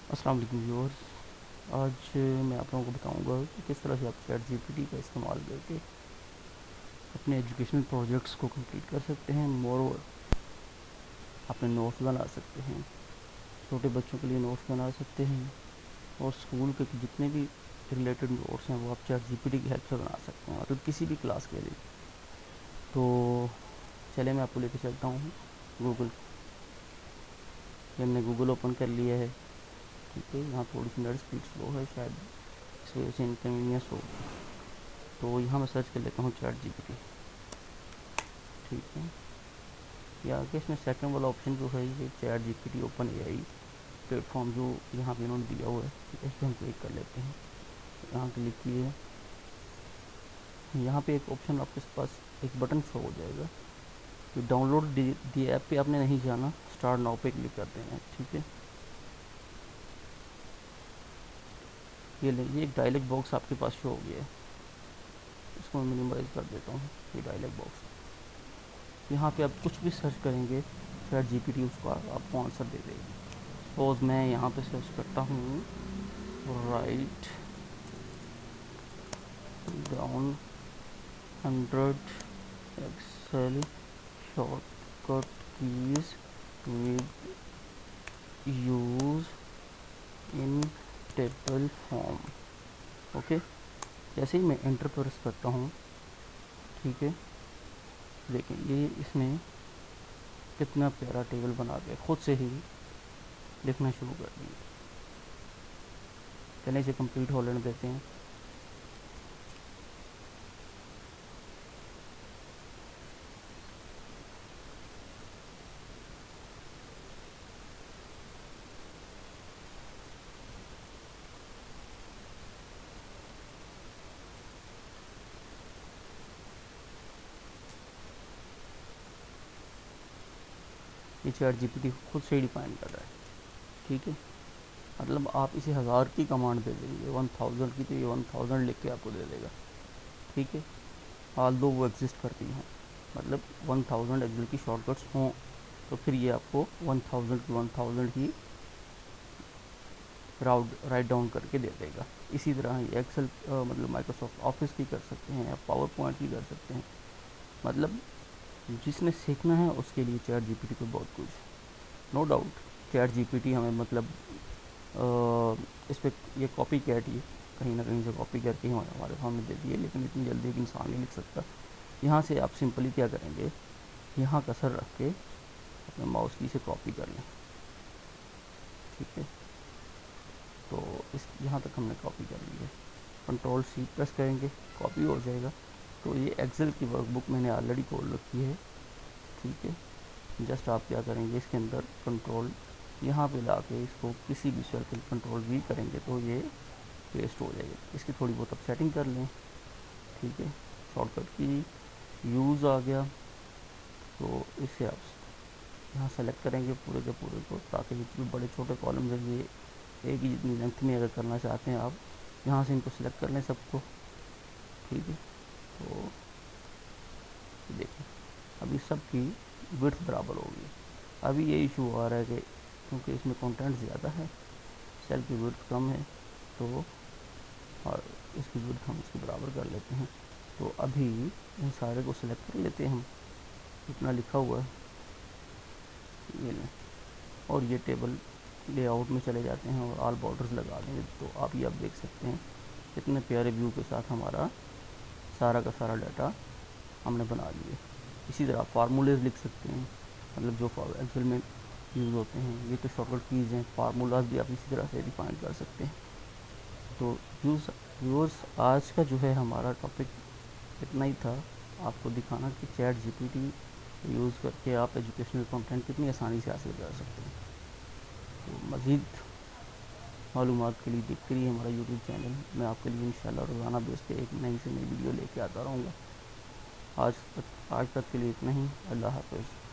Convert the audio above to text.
अस्सलाम वालेकुम व्यूअर्स। आज मैं आप लोगों को बताऊंगा कि किस तरह से आप चैट जीपीटी का इस्तेमाल करके अपने एजुकेशनल प्रोजेक्ट्स को कंप्लीट कर सकते हैं। मोर अपने नोट्स बना सकते हैं, छोटे बच्चों के लिए नोट्स बना सकते हैं, और स्कूल के जितने भी रिलेटेड नोट्स हैं वो आप चैट जीपीटी की हेल्प से बना सकते हैं, मतलब किसी भी क्लास के लिए। तो चले मैं आपको लेकर चलता हूँ गूगल। ये हमने गूगल ओपन कर लिया है। ठीक है, यहाँ थोड़ी सी नेट स्पीड स्लो है, शायद इस वजह से इनकन्वीनियंस हो। तो यहाँ मैं सर्च कर लेता हूँ चैट जीपीटी। ठीक है, ये आगे इसमें सेकंड वाला ऑप्शन जो है ये chat GPT open AI platform जो यहाँ पे इन्होंने दिया हुआ है, इस पर हम क्लिक कर लेते हैं। यहाँ क्लिक किए, यहाँ पे एक ऑप्शन आपके पास एक बटन शो हो जाएगा कि डाउनलोड दी ऐप पे आपने नहीं जाना, स्टार्ट नाउ पे क्लिक कर देना है। ठीक है, ये एक डायलॉग बॉक्स आपके पास शो हो गया है। इसको मैं मिनिमाइज कर देता हूँ। ये डायलॉग बॉक्स, यहाँ पे आप कुछ भी सर्च करेंगे चैट जीपीटी उसका आपको आंसर दे देगी। सपोज मैं यहाँ पे सर्च करता हूँ write down 100 Excel shortcut keys with use in table form. Okay, जैसे ही मैं एंटर प्रेस करता हूँ, ठीक है, देखिए ये इसने कितना प्यारा टेबल बना के खुद से ही लिखना शुरू कर दिया। पहले इसे कंप्लीट हो लेने देते हैं। ये चैट जीपीटी खुद से ही डिफाइन कर रहा है। ठीक है, मतलब आप इसे 1000 की कमांड दे देंगे, 1000 की, तो ये 1000 लिख के आपको दे देगा। ठीक है, हाल दो वो एग्जिस्ट करती हैं, मतलब 1000 एक्सेल की शॉर्टकट्स हों तो फिर ये आपको 1000 की 1000 ही राइट डाउन करके दे देगा। इसी तरह ये एक्सेल मतलब माइक्रोसॉफ्ट ऑफिस की कर सकते हैं, आप पावर पॉइंट की कर सकते हैं। मतलब जिसने सीखना है उसके लिए चैट जीपीटी पे बहुत कुछ, नो डाउट। चैट जीपीटी हमें मतलब इस पर ये कॉपी कैट, ये कहीं ना कहीं से कॉपी करके हमारे सामने दे दिए, लेकिन इतनी जल्दी एक इंसान नहीं लिख सकता। यहाँ से आप सिंपली क्या करेंगे, यहाँ कसर रख के अपने माउस की से कॉपी कर लें। ठीक है, तो इस यहाँ तक हमने कॉपी कर ली है। कंट्रोल सी प्रेस करेंगे, कॉपी हो जाएगा। तो ये एक्सेल की वर्कबुक मैंने ऑलरेडी खोल रखी है। ठीक है, जस्ट आप क्या करेंगे, इसके अंदर कंट्रोल यहाँ पे ला के इसको किसी भी सेल पे कंट्रोल वी करेंगे तो ये पेस्ट हो जाएगा। इसकी थोड़ी बहुत आप सेटिंग कर लें। ठीक है, शॉर्टकट की यूज़ आ गया, तो इससे आप यहाँ सेलेक्ट करेंगे पूरे के पूरे को, ताकि जितने बड़े छोटे कॉलम है ये एक ही जितनी लेंथ में अगर करना चाहते हैं आप, यहाँ से इनको सिलेक्ट कर लें सबको। ठीक है, तो देखिए अभी सबकी विड्थ बराबर होगी। अभी ये इशू आ रहा है कि क्योंकि इसमें कंटेंट ज़्यादा है, सेल की विड्थ कम है, तो और इसकी विड्थ हम इसके बराबर कर लेते हैं। तो अभी इन सारे को सिलेक्ट कर लेते हैं हम, इतना लिखा हुआ है ये लें, और ये टेबल लेआउट में चले जाते हैं और ऑल बॉर्डर्स लगा देंगे। तो आप ये आप देख सकते हैं कितने प्यारे व्यू के साथ हमारा सारा का सारा डाटा हमने बना लिए। इसी तरह फार्मूलेज लिख सकते हैं, मतलब जो एक्सेल में यूज़ होते हैं, ये तो शॉर्टकट कीज़ हैं, फार्मूलाज भी आप इसी तरह से डिफाइन कर सकते हैं। तो व्यूअर्स, आज का जो है हमारा टॉपिक इतना ही था, आपको दिखाना कि चैट जीपीटी यूज़ करके आप एजुकेशनल कंटेंट कितनी आसानी से हासिल कर सकते हैं। तो मज़ीद मालूमात के लिए देखते रहिए हमारा यूट्यूब चैनल। मैं आपके लिए इंशाल्लाह रोज़ाना बेस पे एक नई से नई वीडियो लेके आता रहूँगा। आज तक के लिए इतना ही। अल्लाह हाफ़िज़।